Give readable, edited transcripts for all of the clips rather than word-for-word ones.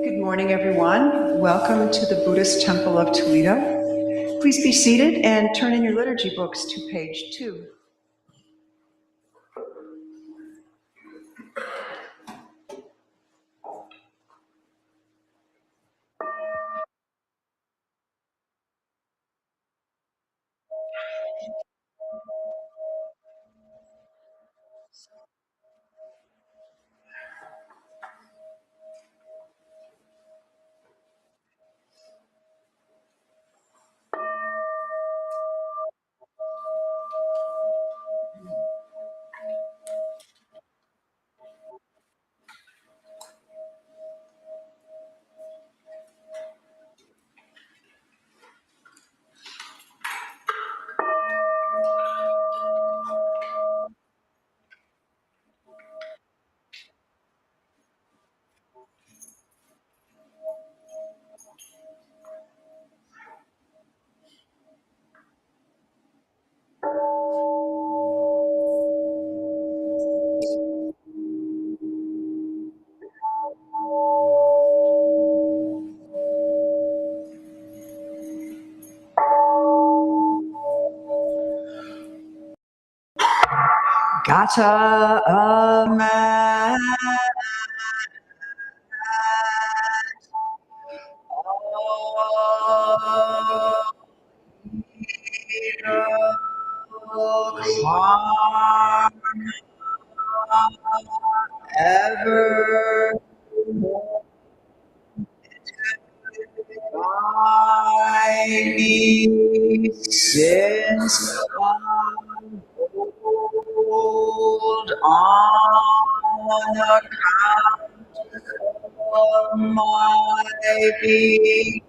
Good morning, everyone. Welcome to the Buddhist Temple of Toledo. Please be seated and turn in your liturgy books to page 2. Gata amat ever by me since old on account of my being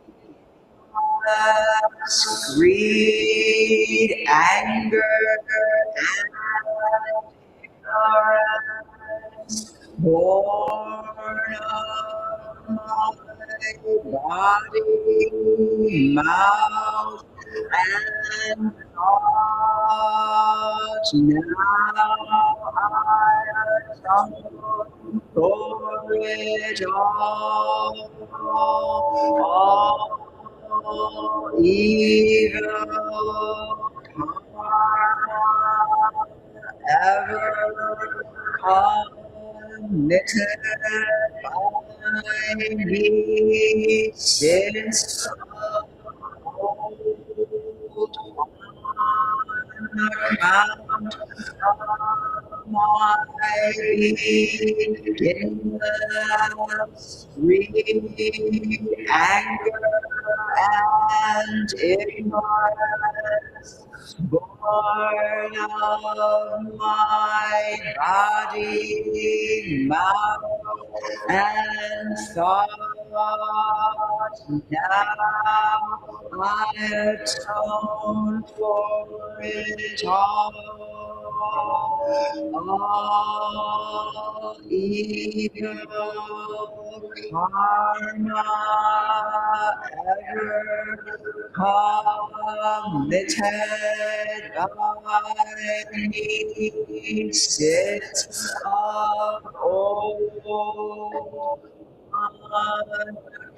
greed, anger, and ignorance, born of my body, mouth, and heart. Now I atone for it all evil karma ever committed by me since old on account of my beginningless greed, anger, and ignorance, born of my body, mouth, and thought. Now I atone for it all evil karma ever committed by me since of old on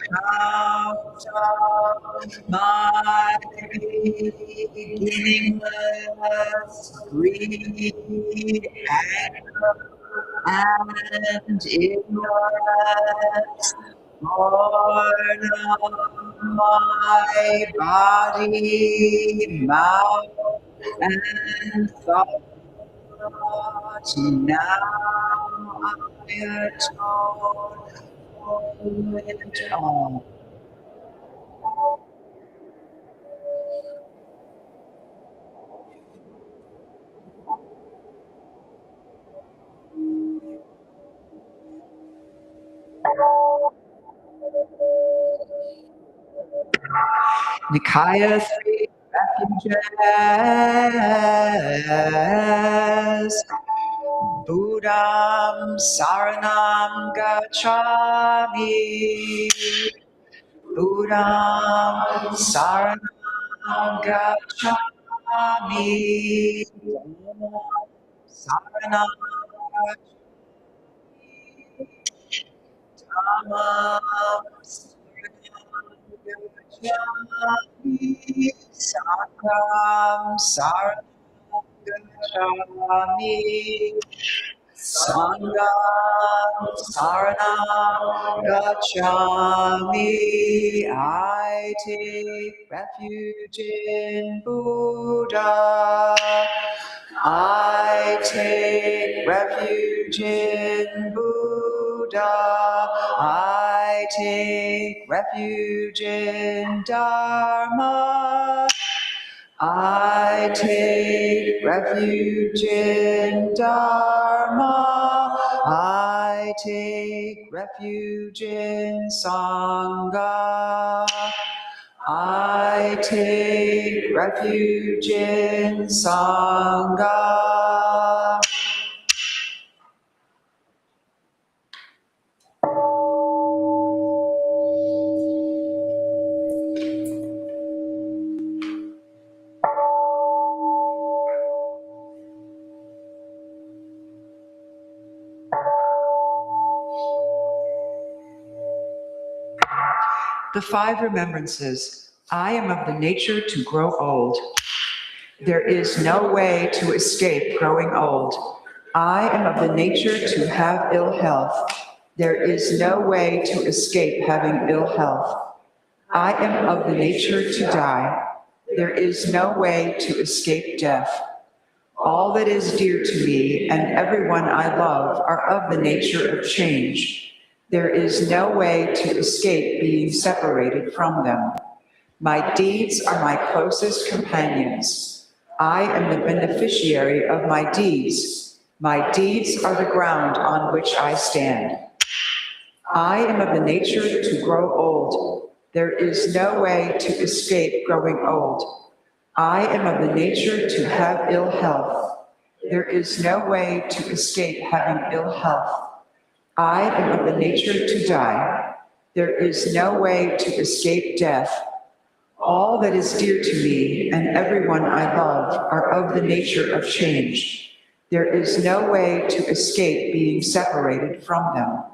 account of my beginningless greed, anger, and ignorance, born of my body, mouth, and thought. Now I atone for it all. Nikaya 3 refuges. Buddham Saranam Gacchami. Buddham Saranam Gacchami. Saranam Gacchami. Sakam saranam gacchami. Sangam saranam gacchami. I take refuge in Buddha. I take refuge in Buddha. I take refuge in Dharma. I take refuge in Dharma. I take refuge in Sangha. I take refuge in Sangha. The 5 remembrances. I am of the nature to grow old. There is no way to escape growing old. I am of the nature to have ill health. There is no way to escape having ill health. I am of the nature to die. There is no way to escape death. All that is dear to me and everyone I love are of the nature of change. There is no way to escape being separated from them. My deeds are my closest companions. I am the beneficiary of my deeds. My deeds are the ground on which I stand. I am of the nature to grow old. There is no way to escape growing old. I am of the nature to have ill health. There is no way to escape having ill health. I am of the nature to die. There is no way to escape death. All that is dear to me and everyone I love are of the nature of change. There is no way to escape being separated from them.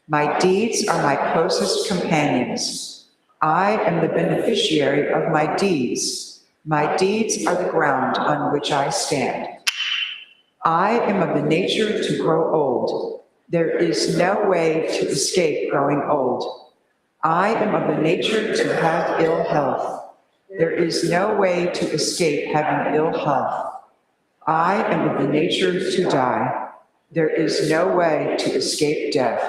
My deeds are my closest companions. I am the beneficiary of my deeds. My deeds are the ground on which I stand. I am of the nature to grow old. There is no way to escape growing old. I am of the nature to have ill health. There is no way to escape having ill health. I am of the nature to die. There is no way to escape death.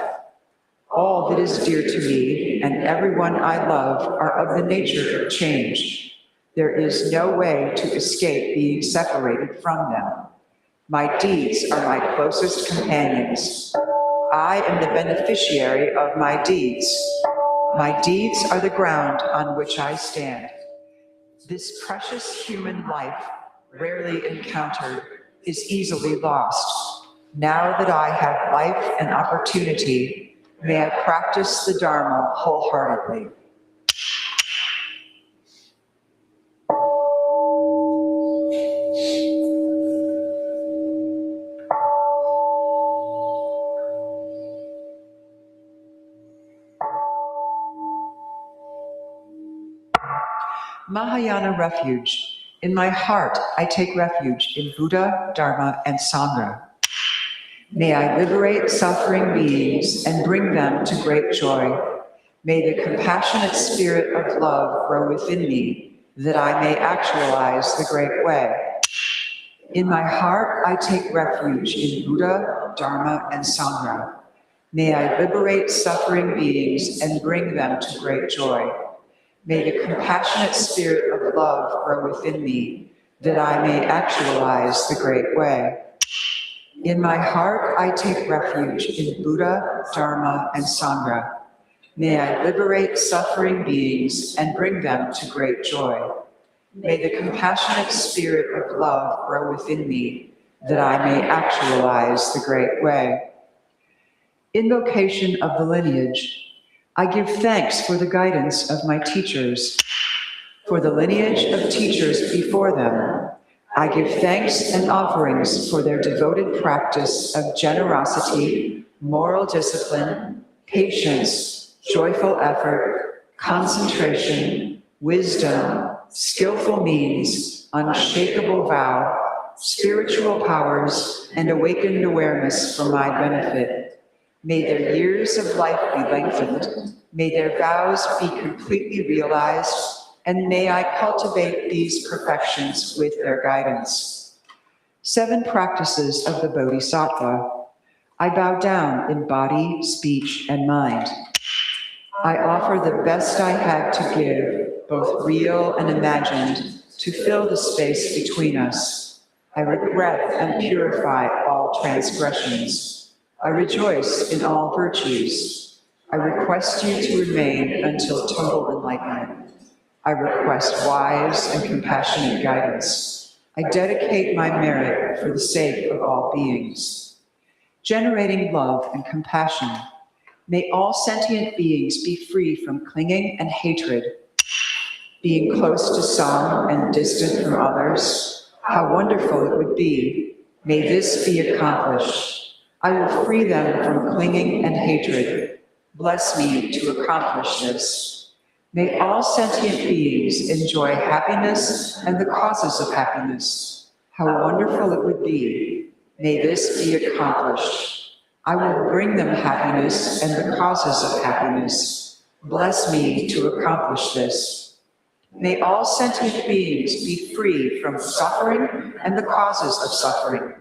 All that is dear to me and everyone I love are of the nature of change. There is no way to escape being separated from them. My deeds are my closest companions. I am the beneficiary of my deeds. My deeds are the ground on which I stand. This precious human life, rarely encountered, is easily lost. Now that I have life and opportunity, may I practice the Dharma wholeheartedly. Mahayana refuge. In my heart, I take refuge in Buddha, Dharma, and Sangha. May I liberate suffering beings and bring them to great joy. May the compassionate spirit of love grow within me, that I may actualize the great way. In my heart, I take refuge in Buddha, Dharma, and Sangha. May I liberate suffering beings and bring them to great joy. May the compassionate spirit of love grow within me, that I may actualize the great way. In my heart, I take refuge in Buddha, Dharma, and Sangha. May I liberate suffering beings and bring them to great joy. May the compassionate spirit of love grow within me, that I may actualize the great way. Invocation of the lineage. I give thanks for the guidance of my teachers, for the lineage of teachers before them. I give thanks and offerings for their devoted practice of generosity, moral discipline, patience, joyful effort, concentration, wisdom, skillful means, unshakable vow, spiritual powers, and awakened awareness for my benefit. May their years of life be lengthened. May their vows be completely realized, and may I cultivate these perfections with their guidance. 7 practices of the Bodhisattva. I bow down in body, speech, and mind. I offer the best I have to give, both real and imagined, to fill the space between us. I regret and purify all transgressions. I rejoice in all virtues. I request you to remain until total enlightenment. I request wise and compassionate guidance. I dedicate my merit for the sake of all beings. Generating love and compassion. May all sentient beings be free from clinging and hatred. Being close to some and distant from others, how wonderful it would be. May this be accomplished. I will free them from clinging and hatred. Bless me to accomplish this. May all sentient beings enjoy happiness and the causes of happiness. How wonderful it would be. May this be accomplished. I will bring them happiness and the causes of happiness. Bless me to accomplish this. May all sentient beings be free from suffering and the causes of suffering.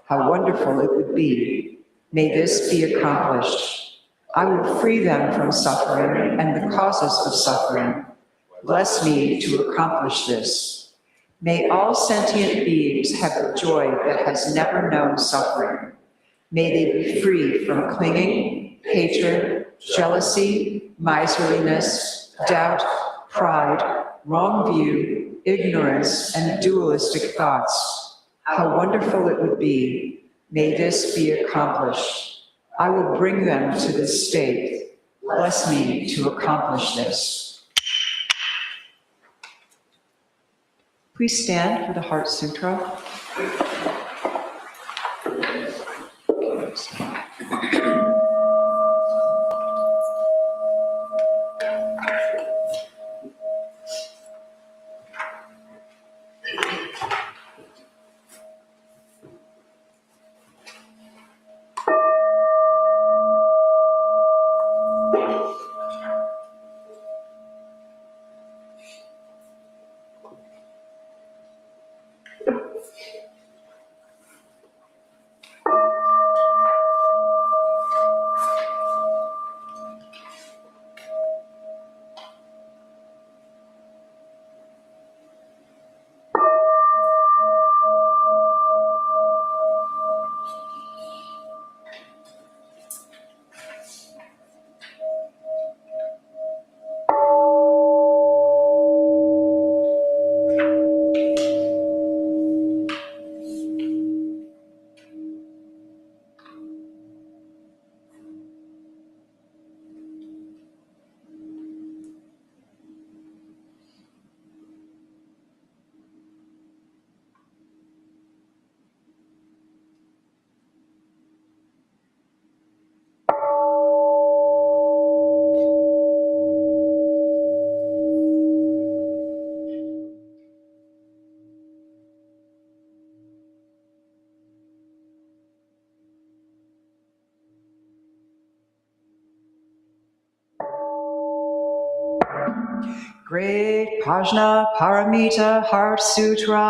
How wonderful it would be. May this be accomplished. I will free them from suffering and the causes of suffering. Bless me to accomplish this. May all sentient beings have the joy that has never known suffering. May they be free from clinging, hatred, jealousy, miserliness, doubt, pride, wrong view, ignorance, and dualistic thoughts. How wonderful it would be. May this be accomplished. I will bring them to this state. Bless me to accomplish this. Please stand for the Heart Sutra. Great Prajna Paramita Heart Sutra.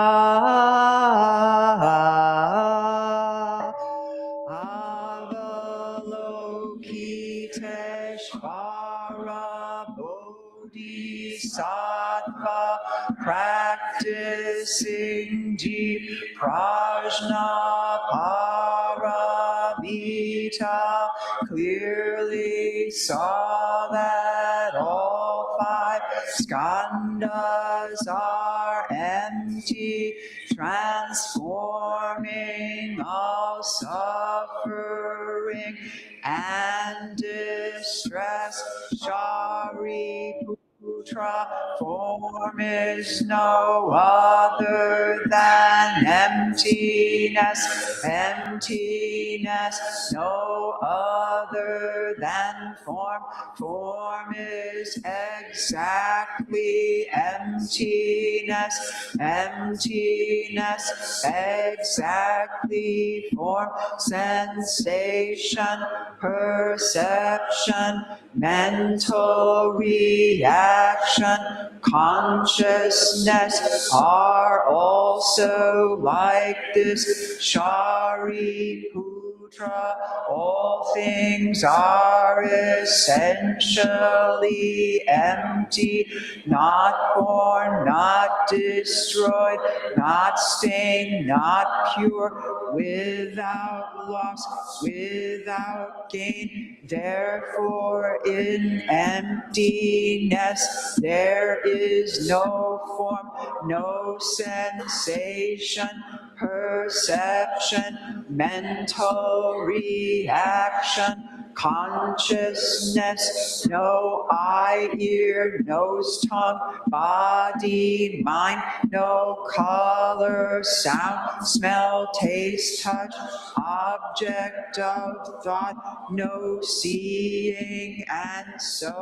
Avalokiteshvara Bodhisattva practicing deep Prajna Paramita clearly saw that all 5 skandhas are empty, transforming all suffering and distress. Shariputra Putra. Form is no other than emptiness, emptiness, no other than form. Form is exactly emptiness, emptiness, exactly form. Sensation, perception, mental reaction, consciousness are also like this. Shariputra, all things are essentially empty, not born, not destroyed, not stained, not pure, without loss, without gain. Therefore, in emptiness there is no form, no sensation, perception, mental reaction, consciousness, no eye, ear, nose, tongue, body, mind, no color, sound, smell, taste, touch, object of thought, no seeing, and so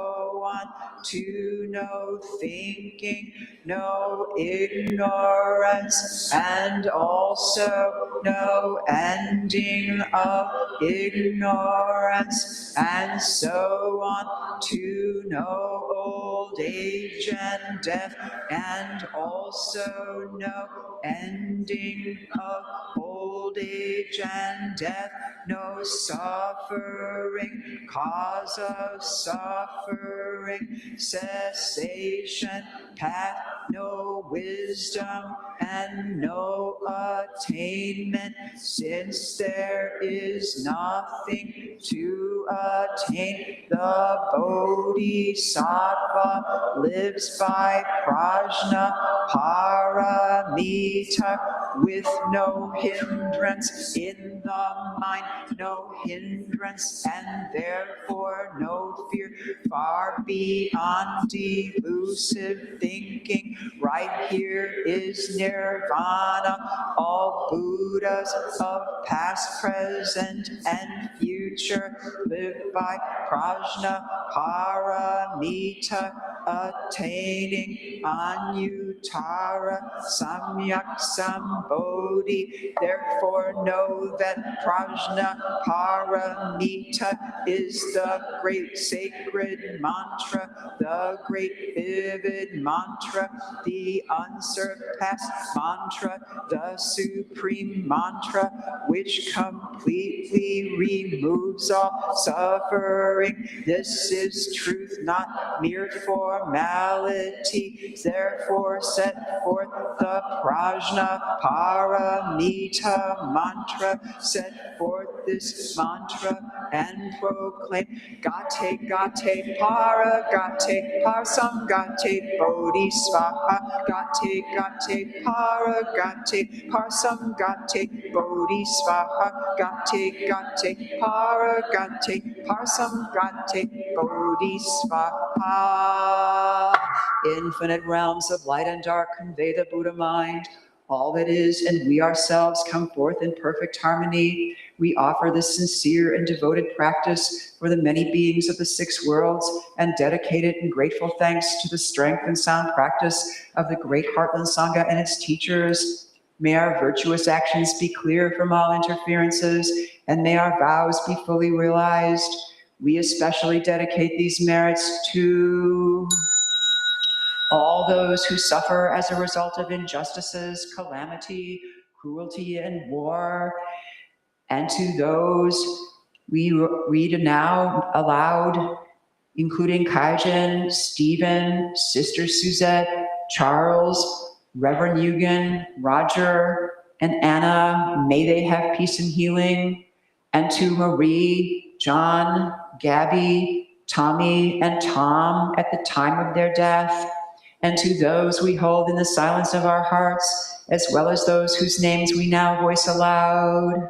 on, to no thinking, no ignorance, and also no ending of ignorance, and so on, to no old age and death, and also no ending of old age and death, no suffering, cause of suffering, cessation, path, no wisdom, and no attainment, since there is nothing to attain. The Bodhisattva lives by prajna paramita, with no hindrance in the mind, no hindrance, and therefore no fear, far beyond delusive thinking. Right here is nirvana. All Buddhas of past, present, and future live by prajna paramita, attaining Anuttara Samyak Sambodhi. Therefore know that prajna paramita is the great sacred mantra, the great vivid mantra, the unsurpassed mantra, the supreme mantra, which completely removes all suffering. This is truth, not mere formality. Therefore set forth the prajna paramita mantra. Set forth this mantra and proclaim: Gate, gate, para, gate, parsam, gate, bodhi, svaha. Gate, gate, para, gate, parsam, gate, bodhi, svaha. Gate, gate, para, gate, parsam, gate, bodhi, svaha. Infinite realms of light and dark convey the Buddha mind. All that is and we ourselves come forth in perfect harmony. We offer this sincere and devoted practice for the many beings of the 6 worlds and dedicate it in grateful thanks to the strength and sound practice of the great Heartland Sangha and its teachers. May our virtuous actions be clear from all interferences, and may our vows be fully realized. We especially dedicate these merits to all those who suffer as a result of injustices, calamity, cruelty, and war, and to those we read now aloud, including Kaijin, Stephen, Sister Suzette, Charles, Reverend Eugen, Roger, and Anna. May they have peace and healing. And to Marie, John, Gabby, Tommy, and Tom at the time of their death, and to those we hold in the silence of our hearts, as well as those whose names we now voice aloud.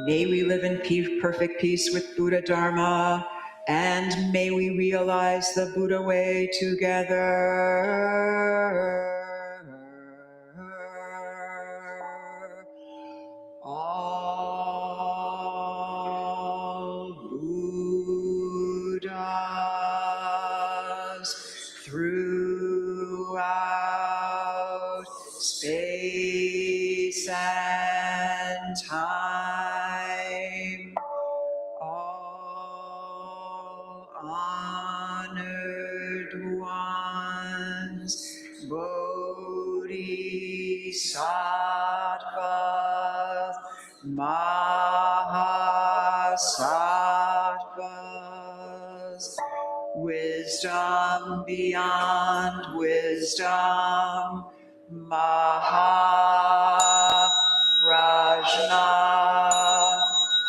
May we live in perfect peace with Buddha Dharma, and may we realize the Buddha way together. All Buddhas throughout space and time, all honored ones, bodhisattvas, mahasattvas, wisdom beyond wisdom, mahaprajna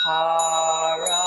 paramita.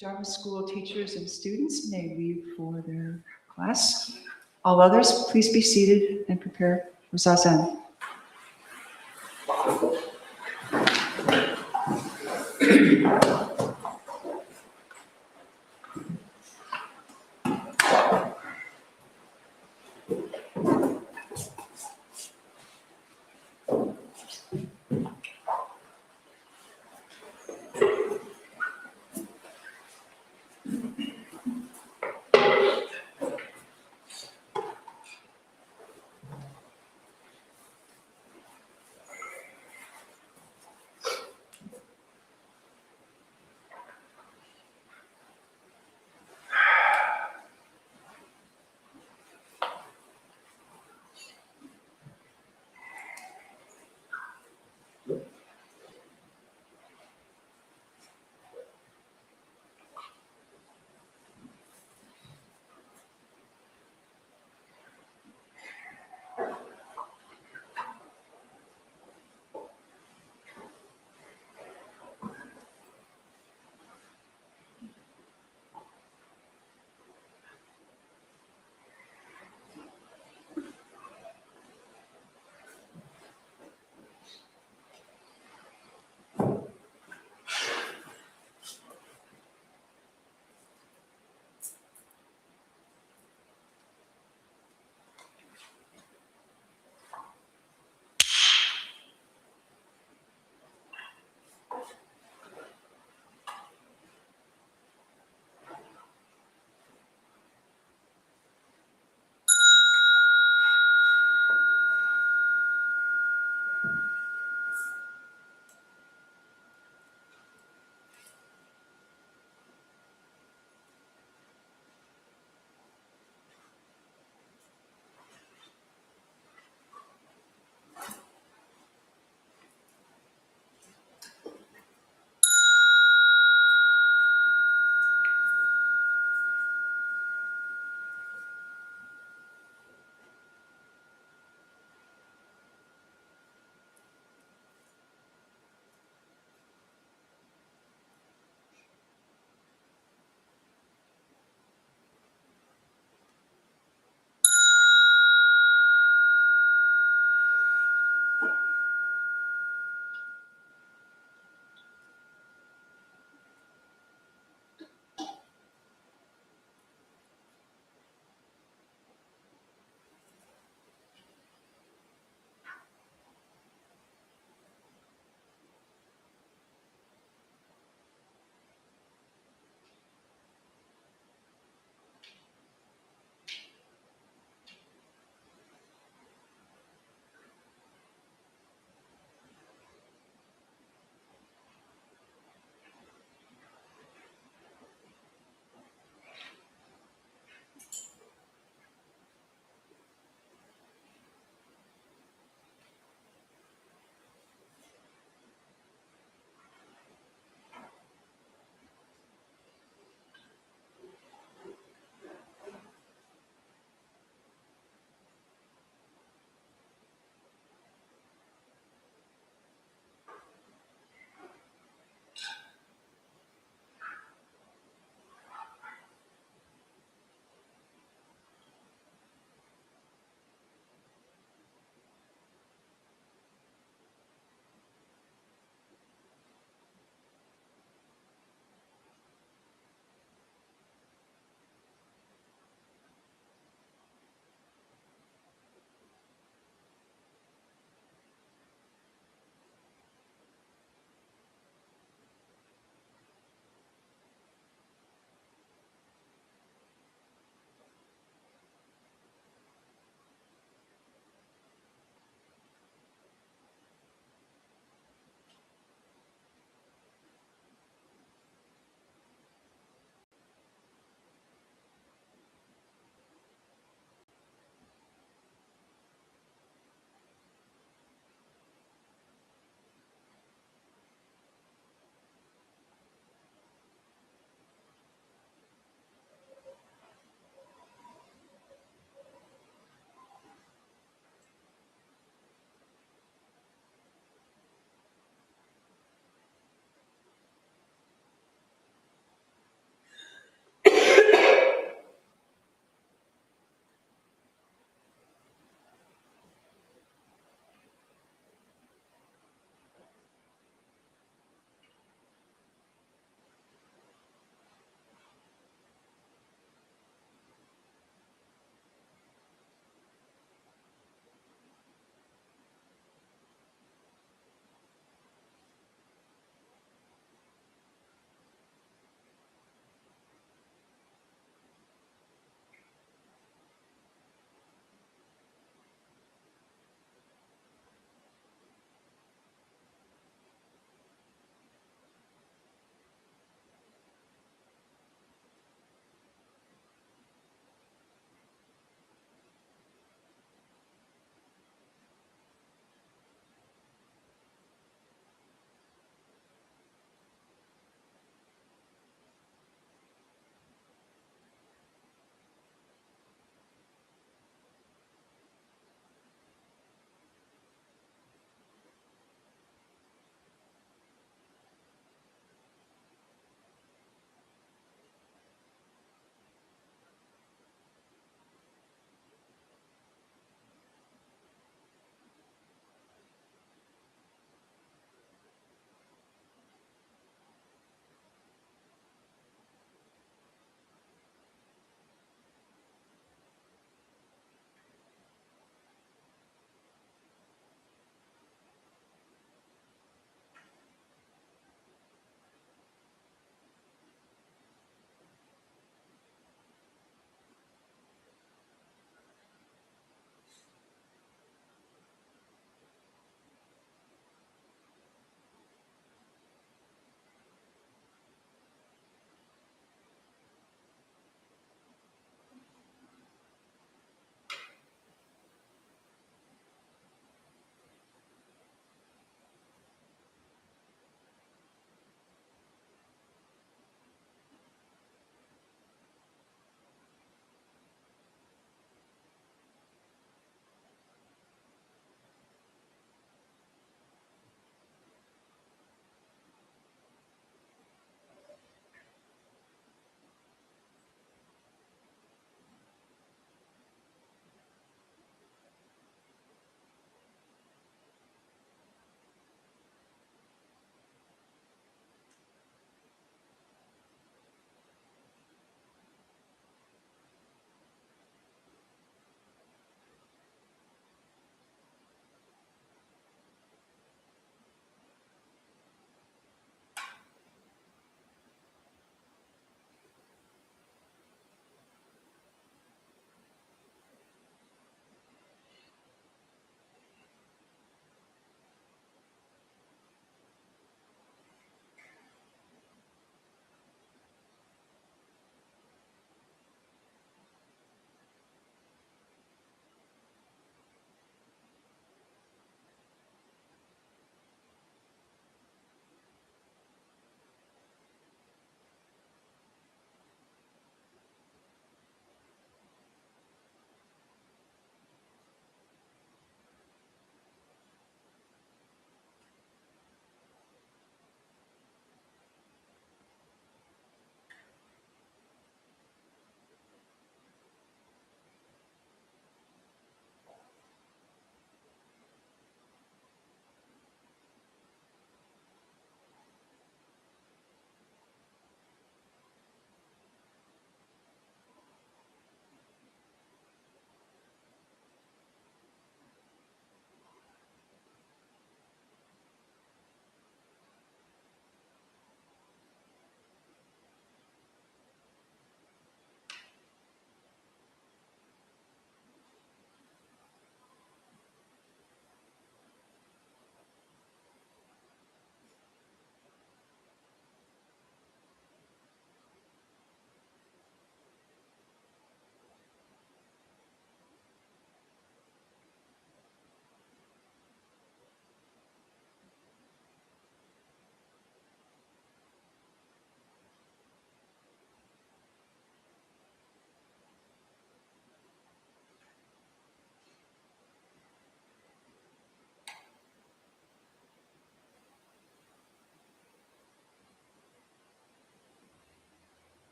Dharma school teachers and students may leave for their class. All others, please be seated and prepare for zazen.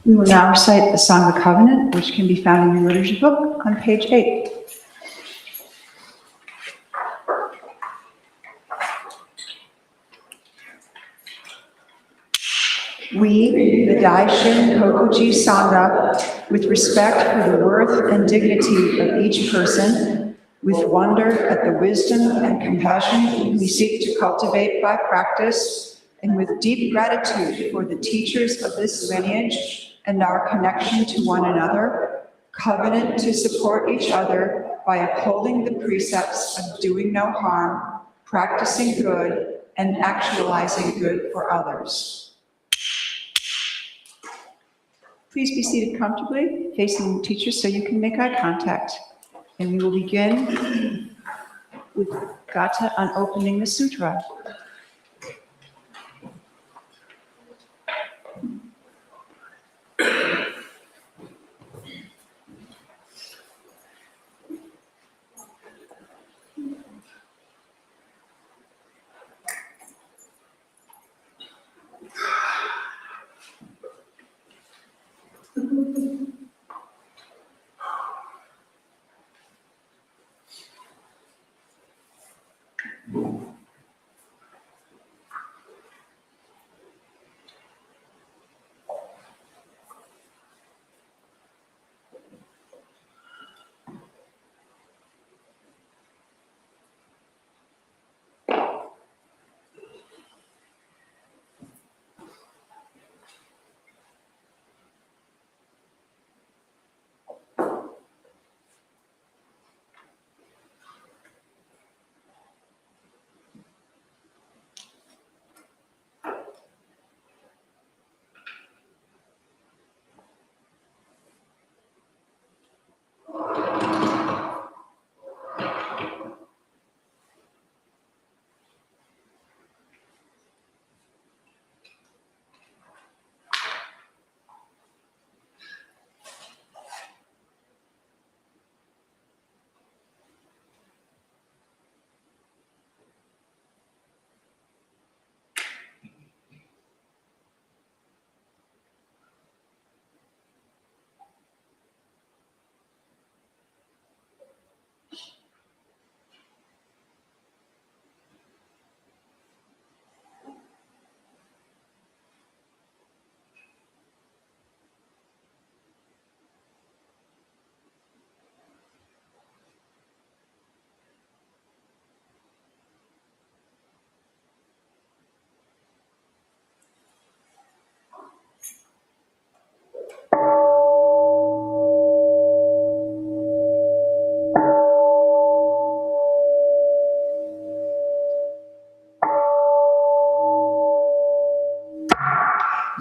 We will now recite the Song of the Covenant, which can be found in your liturgy book on page 8. We, the Daishin Kokuji Sangha, with respect for the worth and dignity of each person, with wonder at the wisdom and compassion we seek to cultivate by practice, and with deep gratitude for the teachers of this lineage and our connection to one another, covenant to support each other by upholding the precepts of doing no harm, practicing good, and actualizing good for others. Please be seated comfortably, facing the teacher so you can make eye contact. And we will begin with Gata on opening the sutra.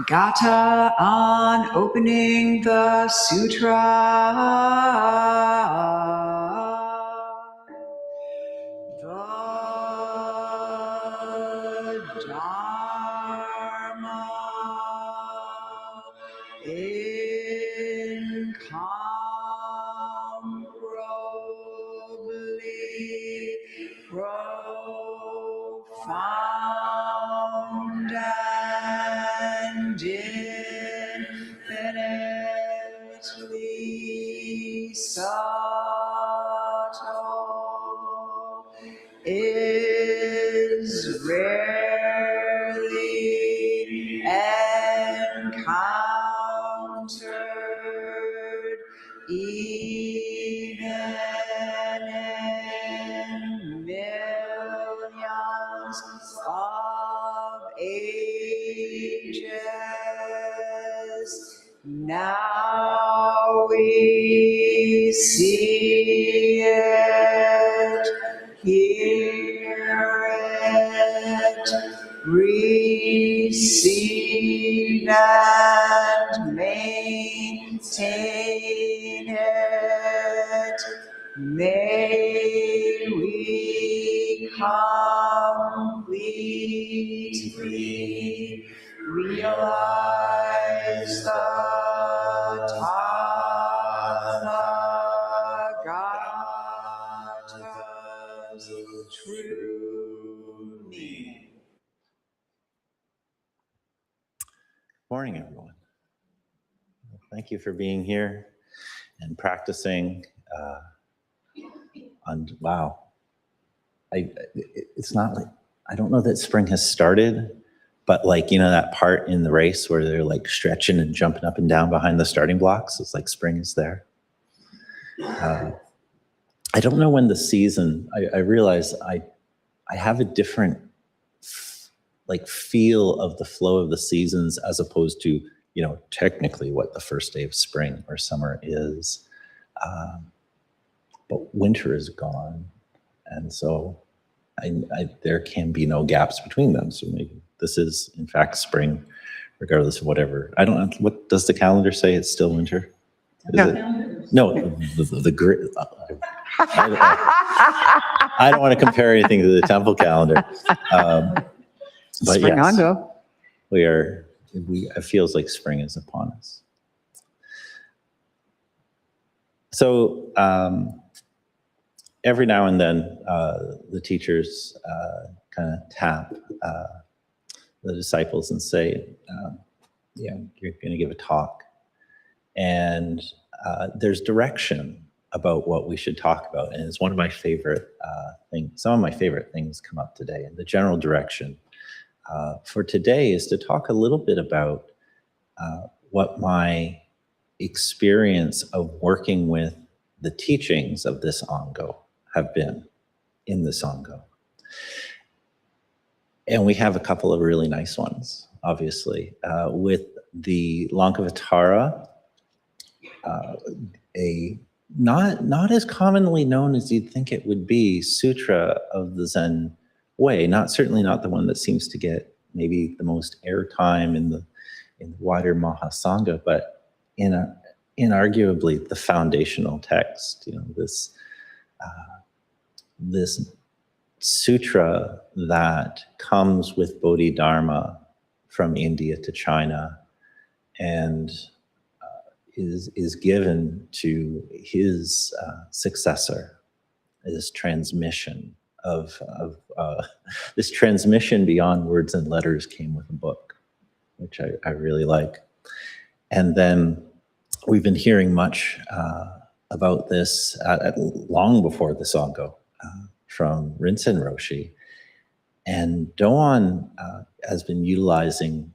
Gata on opening the sutra. The Dharma incomparably profound and infinitely subtle is rarely encountered even in millions of ages. Now we see it, hear it, receive and maintain it. May we completely realize the Tathagata's true meaning. Morning, everyone. Thank you for being here and practicing. And wow, it's not like, I don't know that spring has started, but like, you know, that part in the race where they're like stretching and jumping up and down behind the starting blocks, it's like spring is there. I don't know when the season, I realize I have a different like feel of the flow of the seasons as opposed to, you know, technically what the first day of spring or summer is. But winter is gone. And so there can be no gaps between them. So maybe this is in fact spring, regardless of whatever. I don't know, what does the calendar say? It's still winter? No, the grid. I don't want to compare anything to the temple calendar. But Spring yes, on, it feels like spring is upon us. So every now and then, the teachers kind of tap the disciples and say, you're going to give a talk. And there's direction about what we should talk about. And it's one of my favorite things. Some of my favorite things come up today. And the general direction for today is to talk a little bit about what my experience of working with the teachings of this Ango have been in the Sangha. And we have a couple of really nice ones, obviously. With the Lankavatara, a not as commonly known as you'd think it would be, sutra of the Zen way, certainly not the one that seems to get maybe the most airtime in the wider Mahasangha, but inarguably the foundational text. You know, this sutra that comes with Bodhidharma from India to China and is given to his successor, this transmission of this transmission beyond words and letters came with a book, which I really like. And then we've been hearing much about this long before the Sangha from Rinzin Roshi. And Doan has been utilizing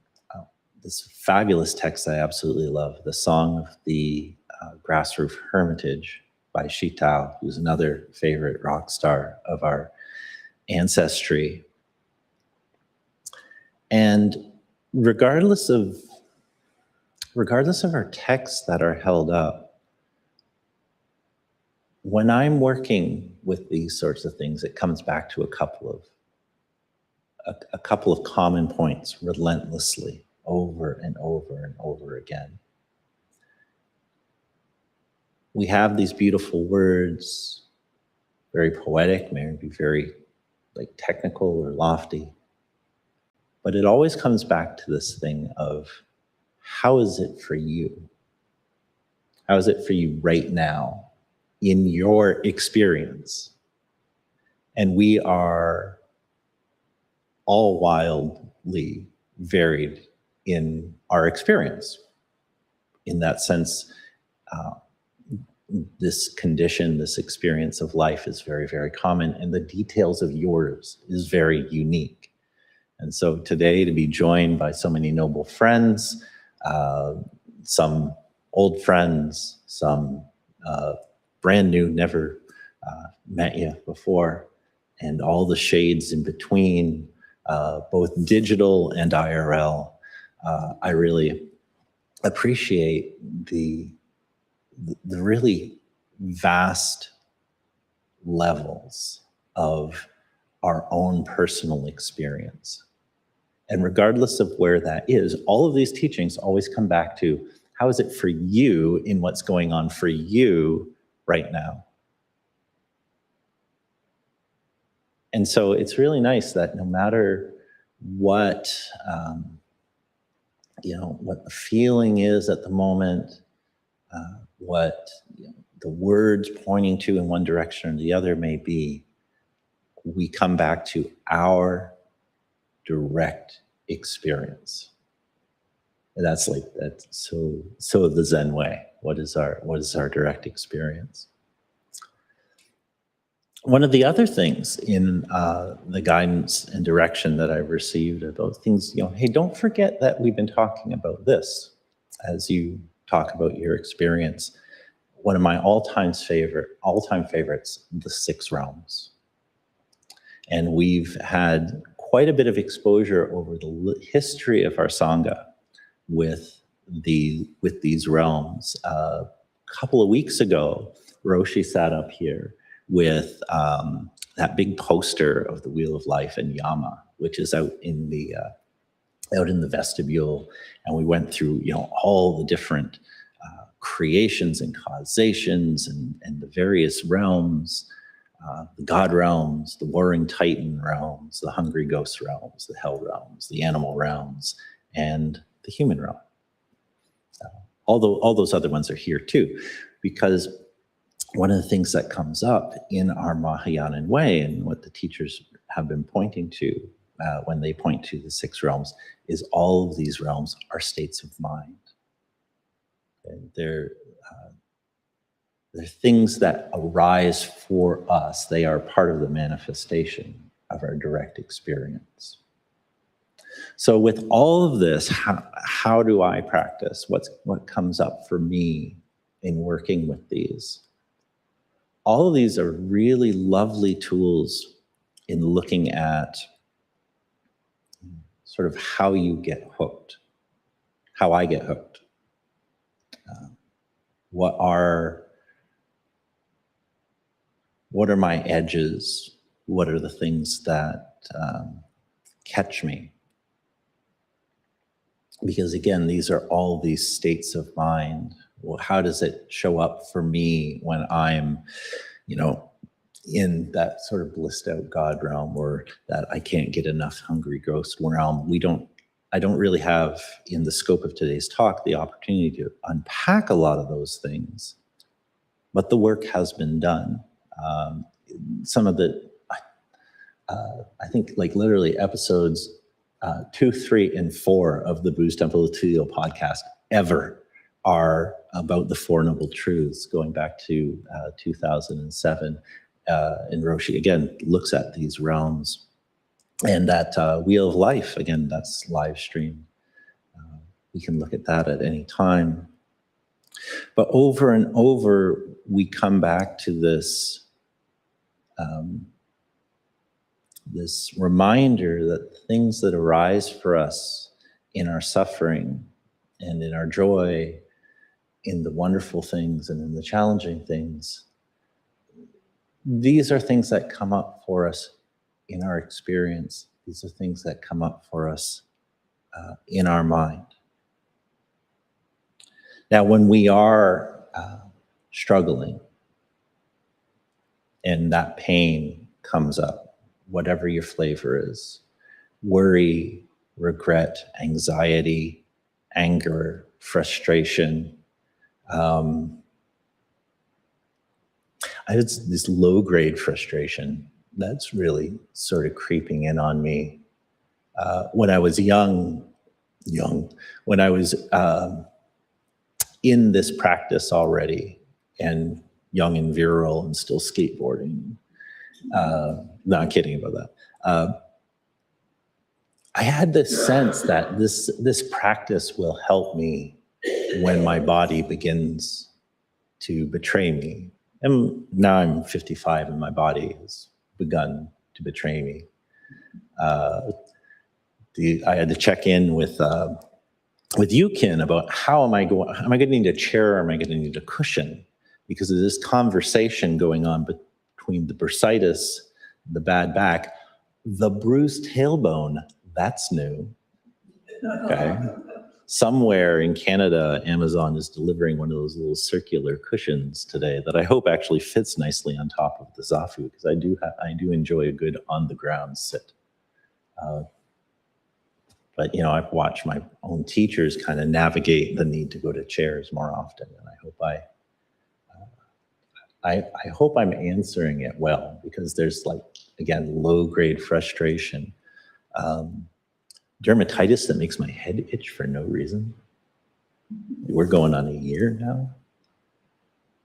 this fabulous text I absolutely love, the Song of the Grass Roof Hermitage by Shitao, who's another favorite rock star of our ancestry. And regardless of our texts that are held up, when I'm working with these sorts of things, it comes back to a couple of common points relentlessly. over and over and over again. We have these beautiful words, very poetic, maybe very like technical or lofty, but it always comes back to this thing of, how is it for you? How is it for you right now in your experience? And we are all wildly varied in our experience. In that sense, this condition, this experience of life is very, very common, and the details of yours is very unique. And so today, to be joined by so many noble friends, some old friends, some brand new, never met you before, and all the shades in between, both digital and IRL, I really appreciate the really vast levels of our own personal experience. And regardless of where that is, all of these teachings always come back to, how is it for you in what's going on for you right now? And so it's really nice that no matter what, what the feeling is at the moment, what the words pointing to in one direction or the other may be, we come back to our direct experience. And that's so the Zen way. What is our direct experience? One of the other things in the guidance and direction that I've received about things, hey, don't forget that we've been talking about this as you talk about your experience. One of my all-time favorites, the 6 realms. And we've had quite a bit of exposure over the history of our Sangha with these realms. A couple of weeks ago, Roshi sat up here with that big poster of the Wheel of Life and Yama, which is out in the vestibule, and we went through all the different creations and causations and the various realms, the God realms, the warring Titan realms, the hungry ghost realms, the hell realms, the animal realms, and the human realm. Although all those other ones are here too, because one of the things that comes up in our Mahayanan way, and what the teachers have been pointing to when they point to the 6 realms, is all of these realms are states of mind. And they're things that arise for us. They are part of the manifestation of our direct experience. So with all of this, how do I practice? What comes up for me in working with these? All of these are really lovely tools in looking at sort of how you get hooked, how I get hooked. What are my edges? What are the things that catch me? Because again, these are all these states of mind. Well, how does it show up for me when I'm, in that sort of blissed out God realm, or that I can't get enough hungry ghost realm? I don't really have, in the scope of today's talk, the opportunity to unpack a lot of those things, but the work has been done. Some of the, I think like literally episodes 2, 3, and 4 of the Buddhist Temple of Toledo podcast ever are about the 4 Noble Truths, going back to 2007. And Roshi, again, looks at these realms. And that Wheel of Life, again, that's live stream. We can look at that at any time. But over and over, we come back to this this reminder that things that arise for us in our suffering and in our joy, in the wonderful things and in the challenging things, these are things that come up for us in our experience. These are things that come up for us in our mind. Now, when we are struggling and that pain comes up, whatever your flavor is, worry, regret, anxiety, anger, frustration, I had this low-grade frustration that's really sort of creeping in on me. When I was young, when I was in this practice already, and young and virile and still skateboarding. Not kidding about that. I had this sense that this practice will help me when my body begins to betray me. And now I'm 55 and my body has begun to betray me. I had to check in with Yukin about am I going to need a chair or am I going to need a cushion? Because of this conversation going on between the bursitis, the bad back, the bruised tailbone, that's new. Okay. Somewhere in Canada, Amazon is delivering one of those little circular cushions today that I hope actually fits nicely on top of the zafu, because I do enjoy a good on the ground sit. But I've watched my own teachers kind of navigate the need to go to chairs more often, and I hope I'm answering it well, because there's low-grade frustration. Dermatitis that makes my head itch for no reason. We're going on a year now.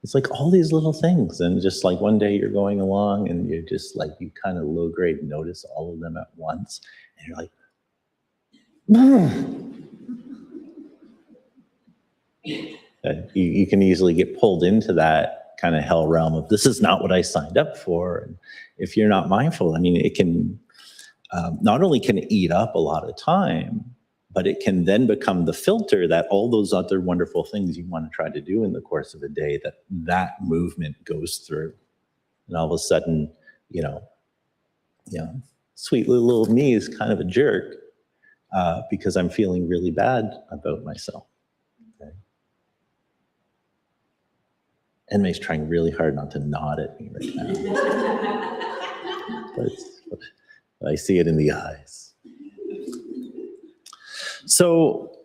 It's like all these little things, and just like one day you're going along and you're just like, you kind of low-grade notice all of them at once, and you're like, you can easily get pulled into that kind of hell realm of, this is not what I signed up for. And if you're not mindful, it can not only can it eat up a lot of time, but it can then become the filter that all those other wonderful things you want to try to do in the course of a day, that movement goes through. And all of a sudden, sweet little me is kind of a jerk because I'm feeling really bad about myself. Okay? And May's trying really hard not to nod at me right now. but I see it in the eyes. So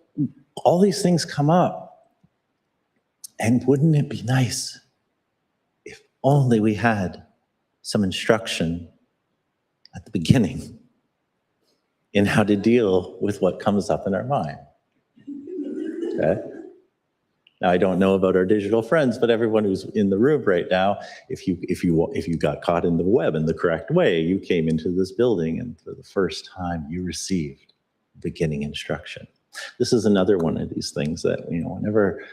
all these things come up. And wouldn't it be nice if only we had some instruction at the beginning in how to deal with what comes up in our mind? Okay? Now, I don't know about our digital friends, but everyone who's in the room right now, if you got caught in the web in the correct way, you came into this building and for the first time you received beginning instruction. This is another one of these things that, whenever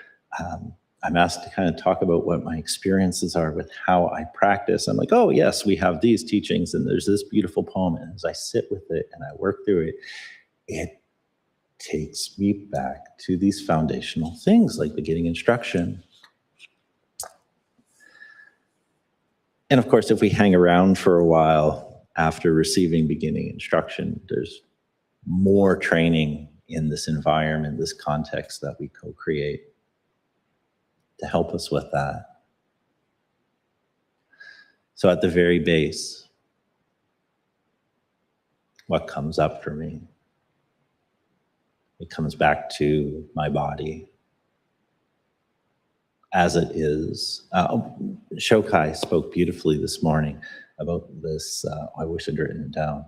I'm asked to kind of talk about what my experiences are with how I practice, I'm like, oh yes, we have these teachings and there's this beautiful poem. And as I sit with it and I work through it, it takes me back to these foundational things like beginning instruction. And of course, if we hang around for a while after receiving beginning instruction, there's more training in this environment, this context that we co-create to help us with that. So at the very base, what comes up for me? It comes back to my body as it is. Shokai spoke beautifully this morning about this. I wish I'd written it down.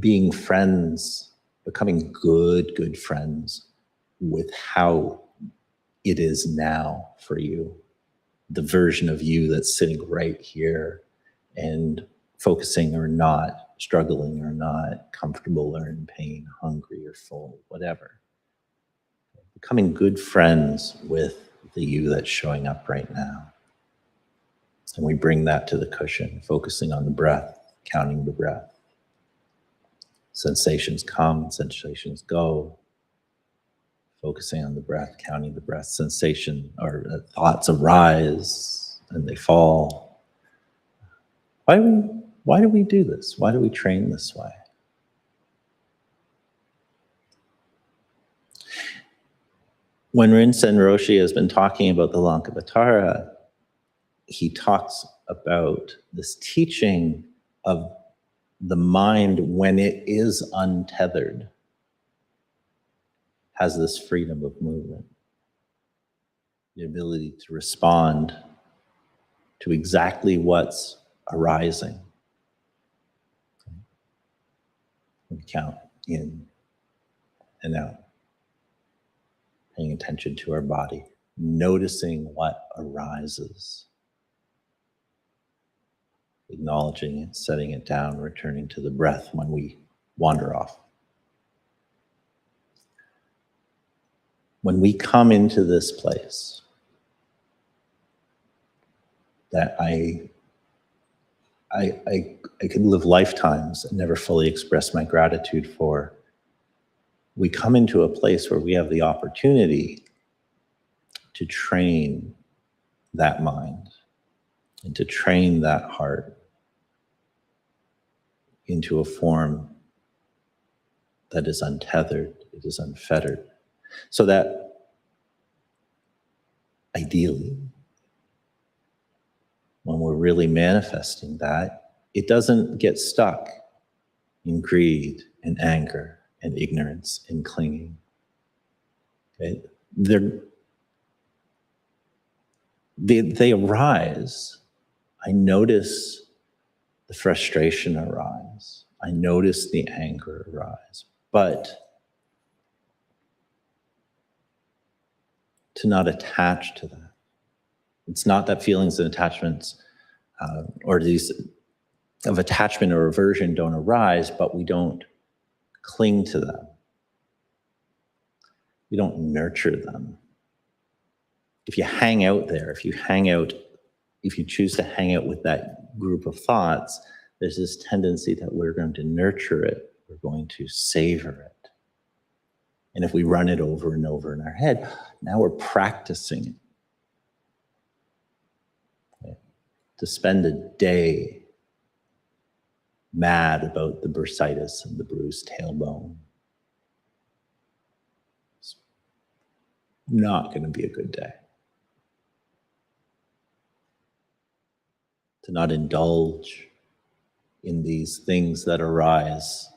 Being friends, becoming good friends with how it is now for you. The version of you that's sitting right here and focusing or not, struggling or not, comfortable or in pain, hungry or full, whatever. Becoming good friends with the you that's showing up right now. And we bring that to the cushion, focusing on the breath, counting the breath. Sensations come, sensations go. Focusing on the breath, counting the breath. Sensation or thoughts arise and they fall. Why do we do this? Why do we train this way? When Rinzai Roshi has been talking about the Lankavatara, he talks about this teaching of the mind when it is untethered has this freedom of movement, the ability to respond to exactly what's arising. We count in and out, paying attention to our body, noticing what arises, acknowledging it, setting it down, returning to the breath when we wander off. When we come into this place that I could live lifetimes and never fully express my gratitude for, we come into a place where we have the opportunity to train that mind and to train that heart into a form that is untethered, it is unfettered, so that ideally, when we're really manifesting that, it doesn't get stuck in greed and anger and ignorance and clinging. Okay? They arise. I notice the frustration arise. I notice the anger arise. But to not attach to that. It's not that feelings and attachments or these of attachment or aversion don't arise, but we don't cling to them. We don't nurture them. If you hang out there, if you choose to hang out with that group of thoughts, there's this tendency that we're going to nurture it, we're going to savor it. And if we run it over and over in our head, now we're practicing it. Okay? To spend a day mad about the bursitis and the bruised tailbone, it's not going to be a good day. To not indulge in these things that arise,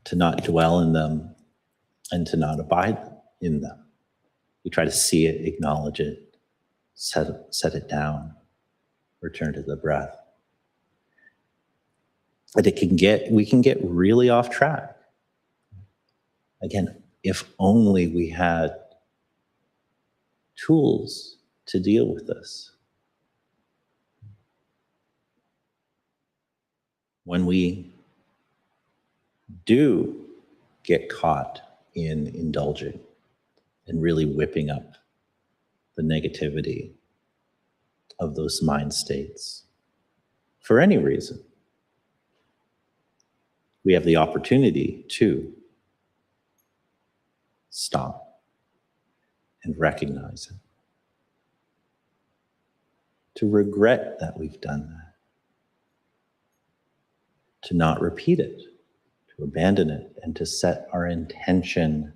to not dwell in them, and to not abide in them. We try to see it, acknowledge it, set it down, return to the breath. But we can get really off track. Again, if only we had tools to deal with this. When we do get caught in indulging and really whipping up the negativity of those mind states, for any reason, we have the opportunity to stop and recognize it, to regret that we've done that, to not repeat it, to abandon it, and to set our intention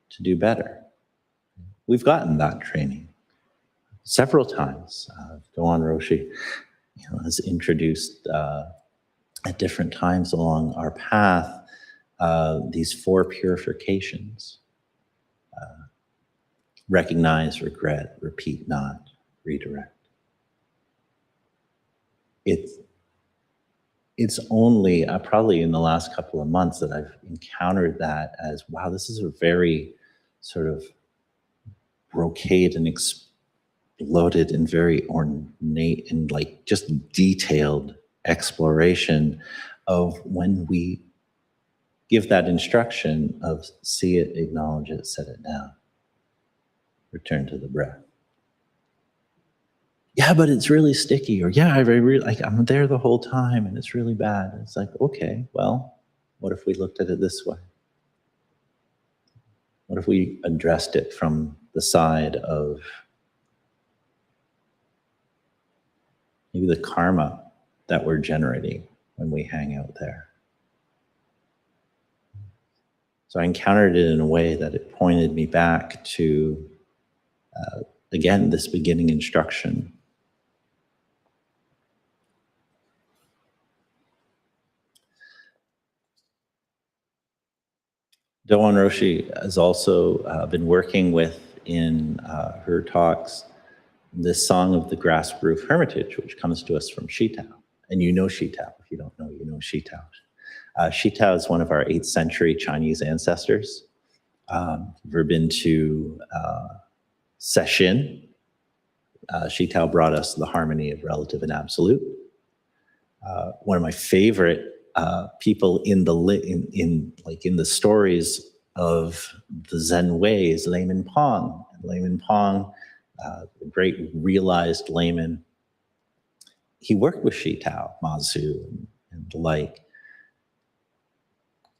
to do better. We've gotten that training several times. Doan Roshi has introduced at different times along our path these 4 purifications. Recognize, regret, repeat not, redirect. It's only probably in the last couple of months that I've encountered that as, wow, this is a very sort of brocade and exploded and very ornate and like just detailed exploration of when we give that instruction of see it, acknowledge it, set it down, return to the breath. Yeah, but it's really sticky, or yeah, I'm there the whole time and it's really bad. And it's like, okay, well, what if we looked at it this way? What if we addressed it from the side of maybe the karma that we're generating when we hang out there? So I encountered it in a way that it pointed me back to, again, this beginning instruction. Doan Roshi has also been working with, in her talks, this song of the grass roof hermitage, which comes to us from Shitao. And you know Shitao. If you don't know, you know Shitao. Shitao is one of our 8th century Chinese ancestors. If you've ever been to Seshin, Shitao brought us the harmony of relative and absolute. One of my favorite people in the stories of the Zen way is Layman Pong. Layman Pong, the great realized layman, he worked with Shitao, Mazu, and the like.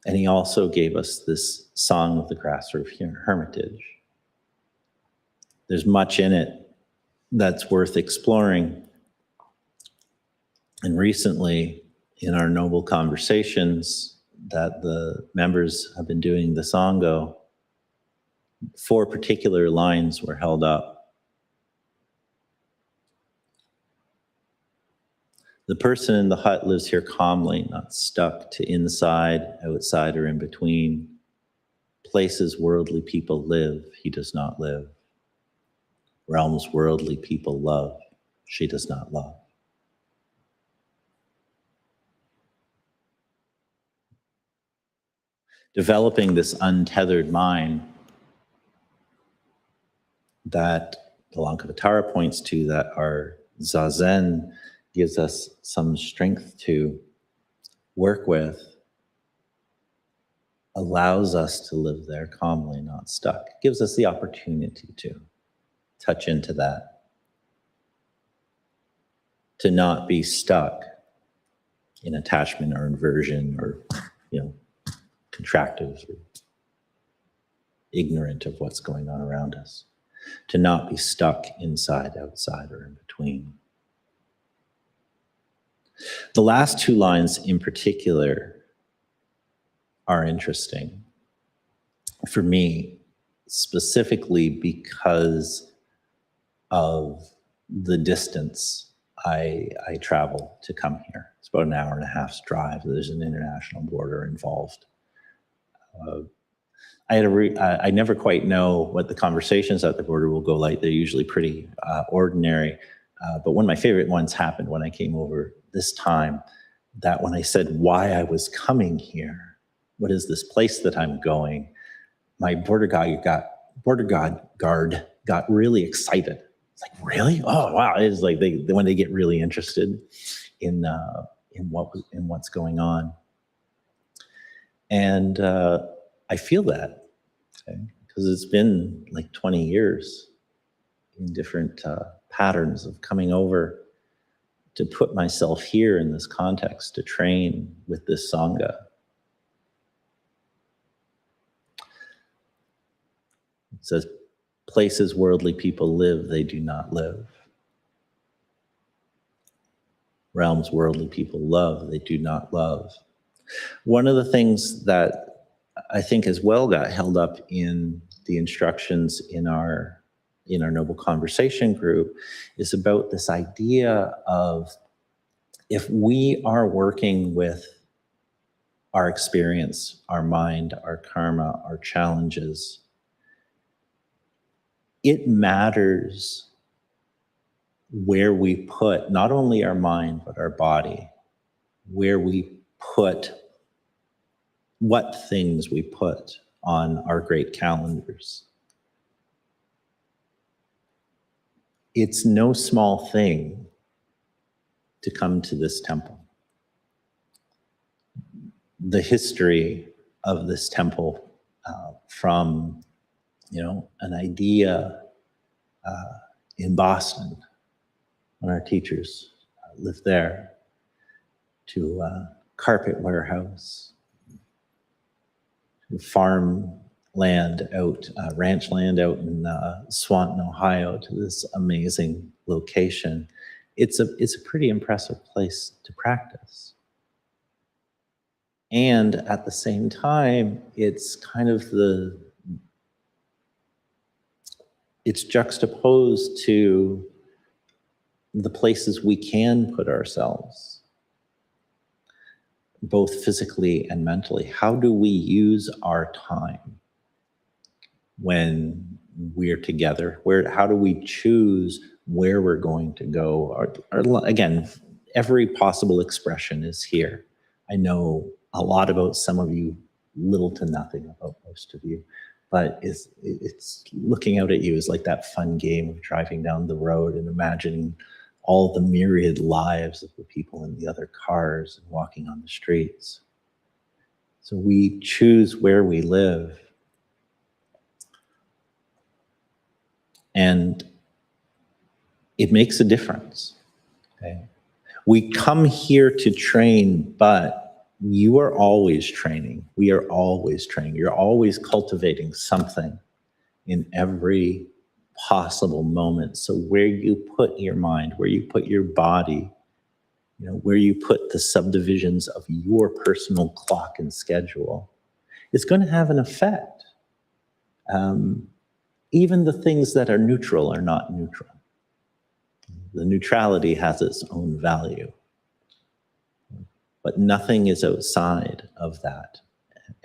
And he also gave us this song of the grass roof hermitage. There's much in it that's worth exploring. And recently, in our noble conversations that the members have been doing the Sangho, 4 particular lines were held up. The person in the hut lives here calmly, not stuck to inside, outside, or in between. Places worldly people live, he does not live. Realms worldly people love, she does not love. Developing this untethered mind that the Lankavatara points to, that our Zazen gives us some strength to work with, allows us to live there calmly, not stuck. Gives us the opportunity to touch into that, to not be stuck in attachment or inversion or, contractive or ignorant of what's going on around us, to not be stuck inside, outside, or in between. The last 2 lines in particular are interesting for me, specifically because of the distance I travel to come here. It's about an hour and a half's drive. There's an international border involved. I never quite know what the conversations at the border will go like. They're usually pretty ordinary. But one of my favorite ones happened when I came over this time, that when I said why I was coming here, what is this place that I'm going, my border guard got really excited. It's like, really? Oh, wow. It's like when they get really interested in what's going on. And I feel that, because it's been like 20 years in different patterns of coming over to put myself here in this context, to train with this Sangha. It says, places worldly people live, they do not live. Realms worldly people love, they do not love. One of the things that I think as well got held up in the instructions in our Noble Conversation group is about this idea of, if we are working with our experience, our mind, our karma, our challenges, it matters where we put not only our mind, but our body, where we put, what things we put on our great calendars. It's no small thing to come to this temple. The history of this temple, from an idea in Boston when our teachers lived there, to carpet warehouse, to farm land out, ranch land out in Swanton, Ohio, to this amazing location. It's a pretty impressive place to practice. And at the same time, it's kind of it's juxtaposed to the places we can put ourselves, both physically and mentally. How do we use our time when we're together? How do we choose where we're going to go? Again, every possible expression is here. I know a lot about some of you, little to nothing about most of you, but it's looking out at you is like that fun game of driving down the road and imagining all the myriad lives of the people in the other cars and walking on the streets. So we choose where we live. And it makes a difference. Okay? We come here to train, but you are always training. We are always training. You're always cultivating something in every possible moment. So where you put your mind, where you put your body, where you put the subdivisions of your personal clock and schedule, it's going to have an effect. Even the things that are neutral are not neutral. The neutrality has its own value. But nothing is outside of that.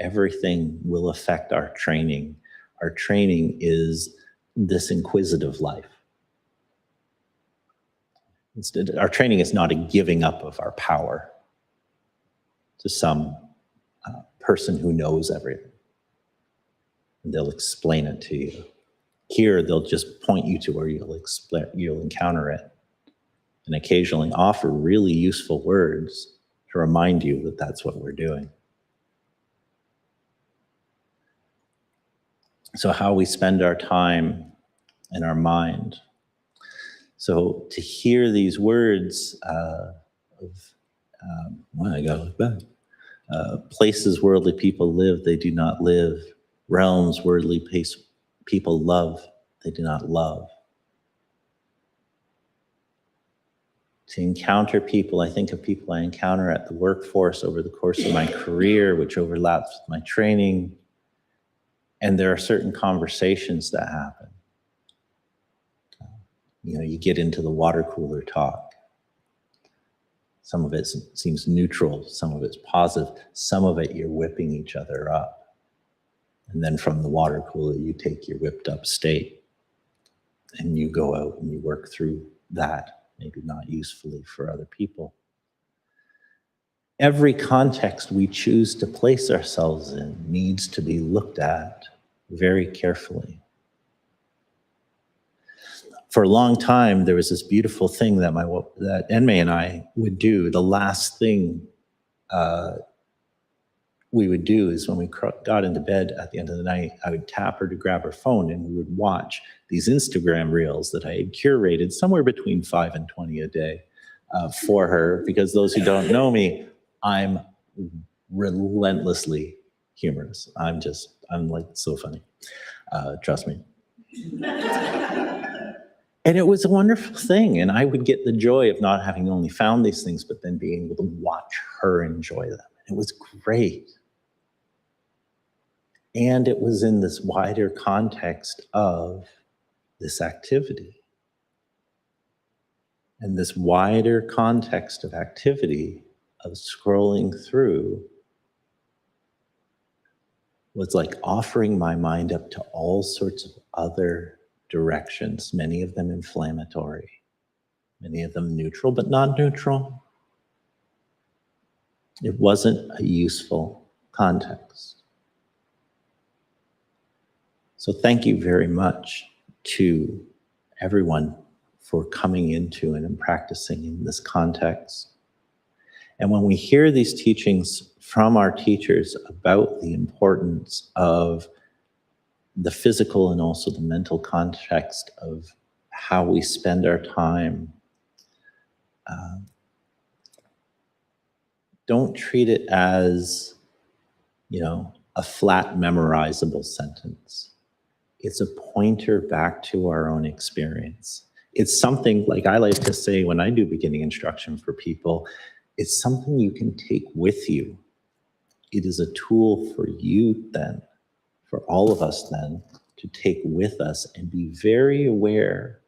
Everything will affect our training. Our training is this inquisitive life. Instead, our training is not a giving up of our power to some person who knows everything. And they'll explain it to you. Here, they'll just point you to where you'll encounter it, and occasionally offer really useful words to remind you that that's what we're doing. So how we spend our time and our mind. So to hear these words places worldly people live, they do not live. Realms worldly people love, they do not love. To encounter people, I think of people I encounter at the workforce over the course of my career, which overlaps with my training. And there are certain conversations that happen. You get into the water cooler talk. Some of it seems neutral, some of it's positive, some of it you're whipping each other up. And then from the water cooler, you take your whipped up state and you go out and you work through that. Maybe not usefully for other people. Every context we choose to place ourselves in needs to be looked at very carefully. For a long time, there was this beautiful thing that Enmei and I would do. The last thing we would do is when we got into bed at the end of the night, I would tap her to grab her phone and we would watch these Instagram reels that I had curated somewhere between 5 and 20 a day for her, because those who don't know me, I'm relentlessly humorous. I'm like so funny. Trust me. And it was a wonderful thing. And I would get the joy of not having only found these things, but then being able to watch her enjoy them. It was great. And it was in this wider context of this activity. And this wider context of activity, of scrolling through, was like offering my mind up to all sorts of other directions, many of them inflammatory, many of them neutral, but not neutral. It wasn't a useful context. So thank you very much to everyone for coming into and practicing in this context. And when we hear these teachings from our teachers about the importance of the physical and also the mental context of how we spend our time, don't treat it as, a flat memorizable sentence. It's a pointer back to our own experience. It's something, like I like to say when I do beginning instruction for people, it's something you can take with you it is a tool for you then, for all of us then, to take with us and be very aware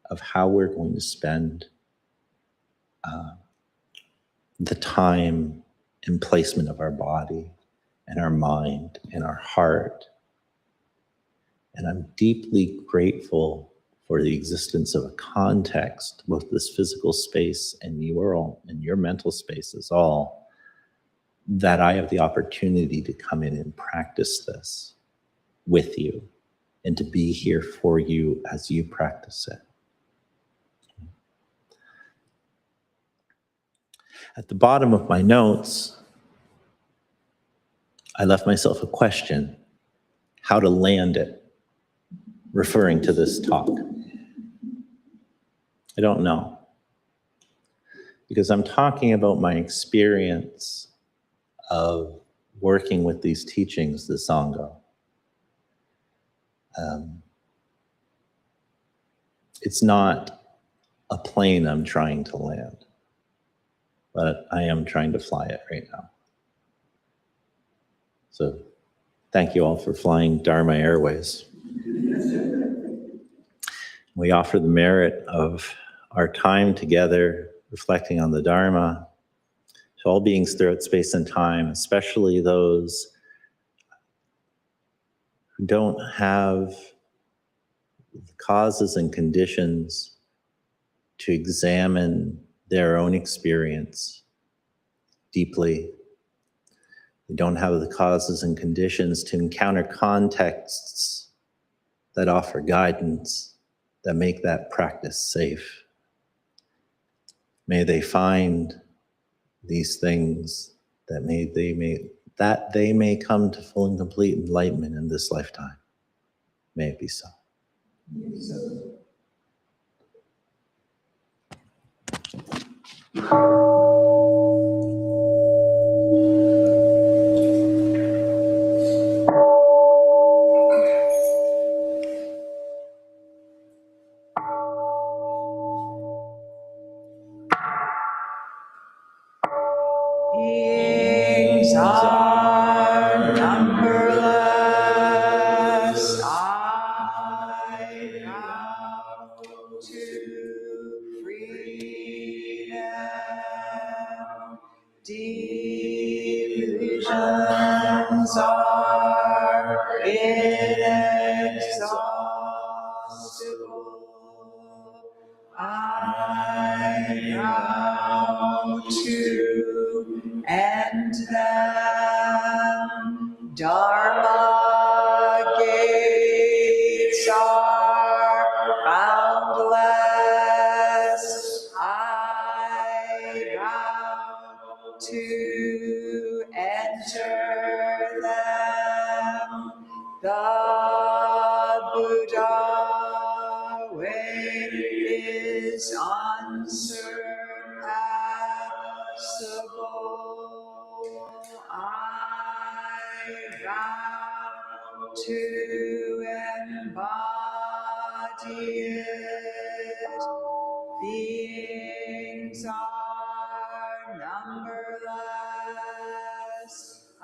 of how we're going to spend the time and placement of our body and our mind and our heart. And I'm deeply grateful for the existence of a context, both this physical space and your mental spaces all, that I have the opportunity to come in and practice this with you and to be here for you as you practice it. At the bottom of my notes, I left myself a question: how to land it, referring to this talk. I don't know, because I'm talking about my experience of working with these teachings, the Sangha. It's not a plane I'm trying to land, but I am trying to fly it right now. So thank you all for flying Dharma Airways. We offer the merit of our time together, reflecting on the Dharma, to all beings throughout space and time, especially those who don't have the causes and conditions to examine their own experience deeply. They don't have the causes and conditions to encounter contexts that offer guidance, that make that practice safe. May they find these things that they may come to full and complete enlightenment in this lifetime. May it be so. Beings are numberless. I vow to freedom. Delusions are inexhaustible. I vow to end them. Dharma gates are boundless. I vow to enter them. The Buddha way is unsurpassable. I vow to embody it. Beings are numberless. I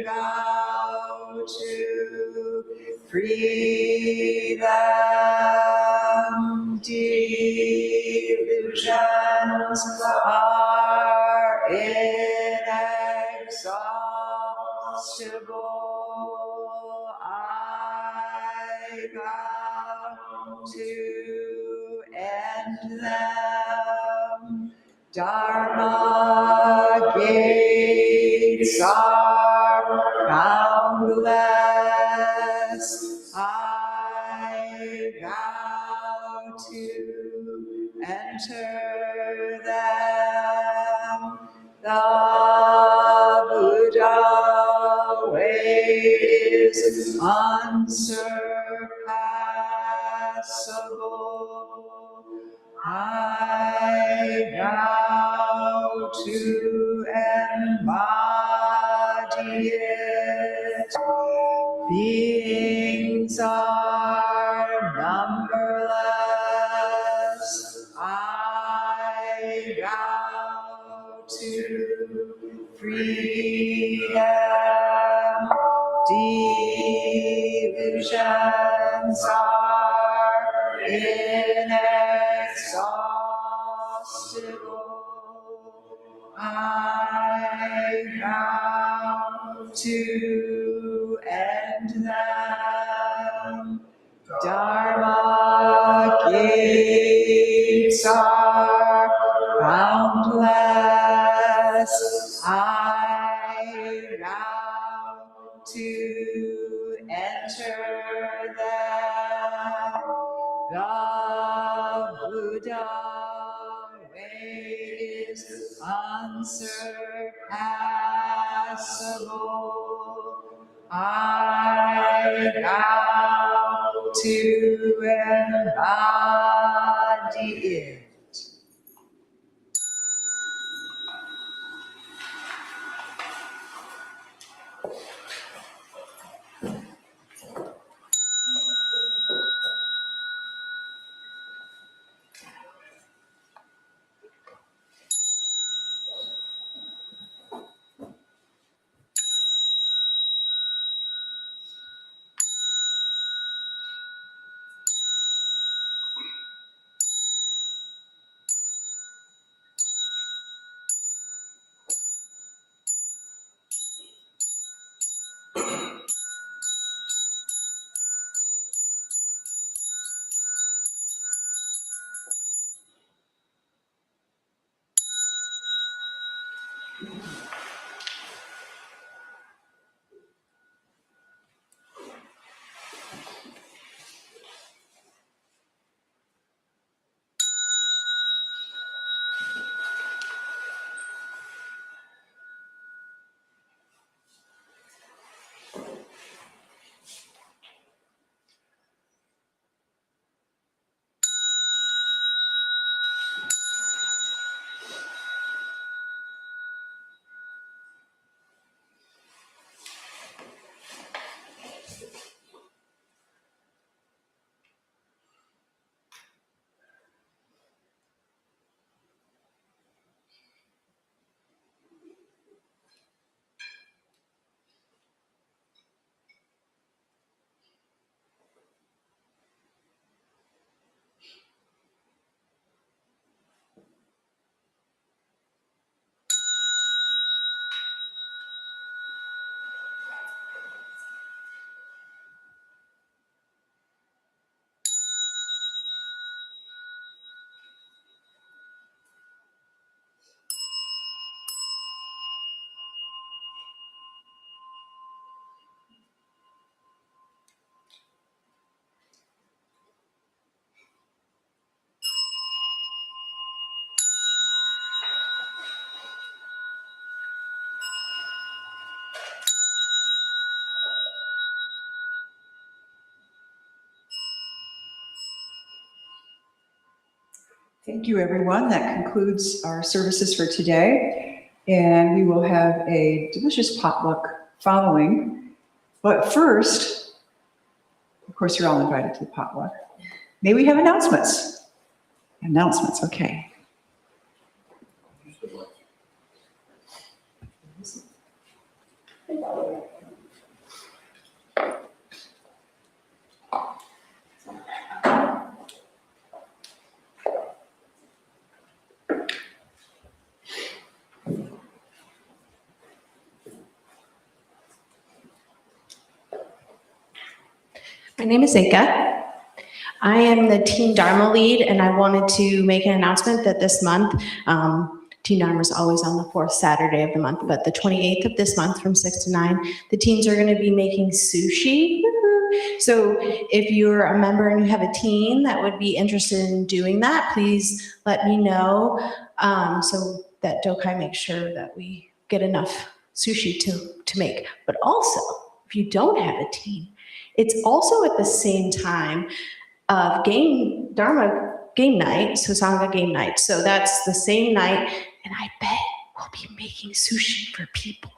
vow to free them. Delusions are inexhaustible. I vow to end them. Dharma gates are boundless. I vow to enter them. The Buddha way is unsurpassable. I vow to embody it. Beings are numberless. I vow to free lands are inexhaustible. I vow to end them. Dharma gates are boundless. I vow to enter them. The Buddha way is unsurpassable. I vow to embody it. Thank you, everyone. That concludes our services for today. And we will have a delicious potluck following. But first, of course, you're all invited to the potluck. May we have announcements? Announcements, okay. My name is Eka. I am the Teen Dharma lead, and I wanted to make an announcement that this month, Teen Dharma is always on the fourth Saturday of the month, but the 28th of this month from 6 to 9, the teens are going to be making sushi. So if you're a member and you have a teen that would be interested in doing that, please let me know so that Dokai makes sure that we get enough sushi to make. But also, if you don't have a teen, it's also at the same time of Dharma game night, so Sangha game night. So that's the same night, and I bet we'll be making sushi for people.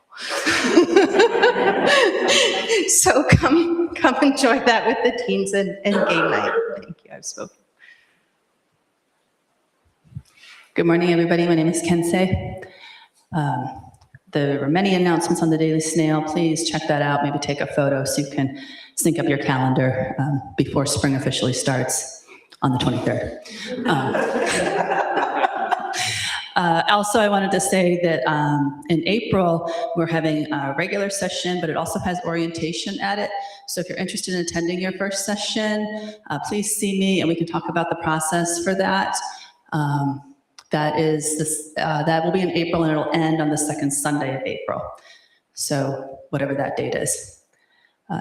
So come enjoy that with the teens and game night. Thank you, I've spoken. Good morning, everybody. My name is Kensei. There were many announcements on the Daily Snail. Please check that out. Maybe take a photo so you can sync up your calendar before spring officially starts on the 23rd. Also, I wanted to say that in April, we're having a regular session, but it also has orientation at it. So if you're interested in attending your first session, please see me and we can talk about the process for that. That will be in April and it'll end on the second Sunday of April. So whatever that date is.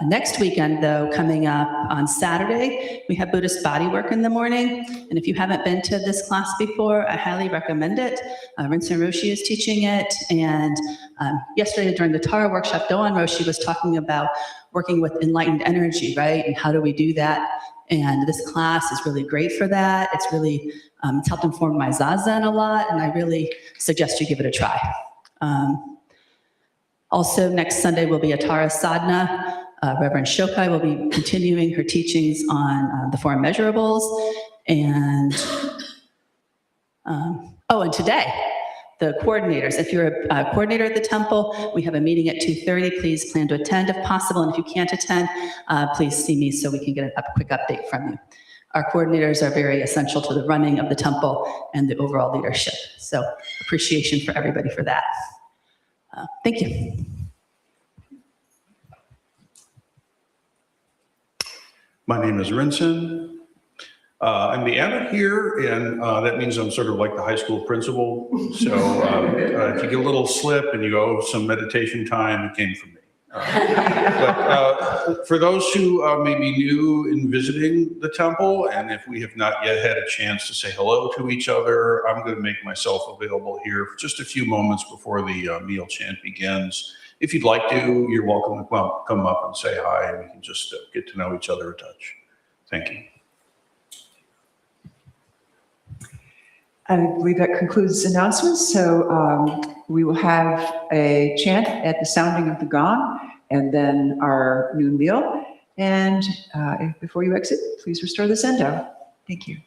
Next weekend, though, coming up on Saturday, we have Buddhist bodywork in the morning. And if you haven't been to this class before, I highly recommend it. Rinzin Roshi is teaching it. And yesterday during the Tara workshop, Doan Roshi was talking about working with enlightened energy, right? And how do we do that? And this class is really great for that. It's really, it's helped inform my Zazen a lot. And I really suggest you give it a try. Also, next Sunday will be a Tara Sadhana. Reverend Shokai will be continuing her teachings on the four immeasurables. And, and today, the coordinators, if you're a coordinator at the temple, we have a meeting at 2:30. Please plan to attend if possible. And if you can't attend, please see me so we can get a quick update from you. Our coordinators are very essential to the running of the temple and the overall leadership. So appreciation for everybody for that. Thank you. My name is Rinzin. I'm the abbot here, and that means I'm sort of like the high school principal. So if you get a little slip and you owe some meditation time, it came from me. But for those who may be new in visiting the temple, and if we have not yet had a chance to say hello to each other, I'm going to make myself available here for just a few moments before the meal chant begins. If you'd like to, you're welcome to come up and say hi, and we can just get to know each other a touch. Thank you. I believe that concludes announcements. So we will have a chant at the sounding of the gong and then our noon meal. And before you exit, please restore the sendo. Thank you.